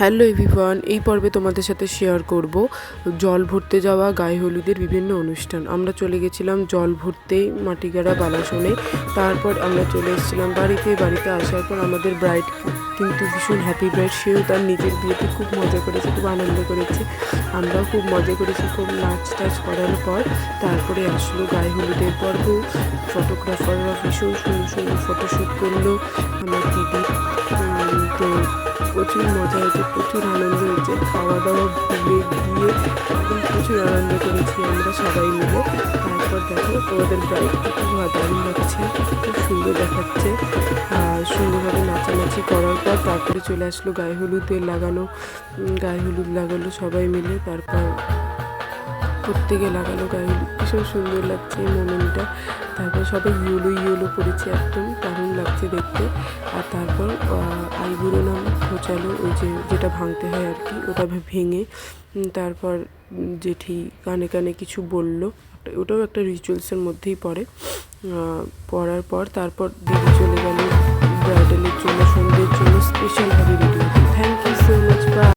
Hello everyone, এই পর্বে তোমাদের সাথে শেয়ার করব জল ভরতে যাওয়া গায়ে হলুদের বিভিন্ন অনুষ্ঠান। আমরা চলে গেছিলাম জল ভরতে মাটিগাড়া বালাসনে। তারপর আমরা চলে এসেছিলাম বাড়িতে আসার পর আমাদের ব্রাইড কিন্তু ভীষণ হ্যাপি ব্রাইড, সেও তার নিজের বিয়েতে খুব মজা করেছে, খুব আনন্দ করেছে। আমরাও খুব মজা করেছি, খুব নাচ টাচ করার পর তারপরে আসলো গায়ে হলুদের পর্ব। ফটোগ্রাফাররা ভীষণ সুন্দর সুন্দর ফটোশ্যুট করলো আমার দিদি। তো প্রচুর মজা হয়েছে, প্রচুর আনন্দ হয়েছে, খাওয়া দাওয়া ভুলে গিয়ে একদম প্রচুর আনন্দ করেছি আমরা সবাই মিলে। তারপর দেখো ওদের ব্রাইডকে খুব দারুণ লাগছে, খুব সুন্দর দেখাচ্ছে। আর সুন্দরভাবে নাচানাচি করার পর তারপরে চলে আসলো গায়ে হলুদ লাগালো সবাই মিলে। তারপর প্রত্যেকে লাগালো গায়ে হলুদ, ভীষণ সুন্দর লাগছে এই মোমেন্টটা। তারপর সবাই ইয়েলো পড়েছে, একদম দারুণ লাগছে দেখতে। আর তারপর আইবুড়ো নাম খোঁচালো, ওই যেটা ভাঙতে হয় আর কি, ওটা ভেঙে তারপর জেঠি কানে কানে কিছু বলল, ওটাও একটা রিচুয়ালসের মধ্যেই পড়ে। পড়ার পর তারপর দিদি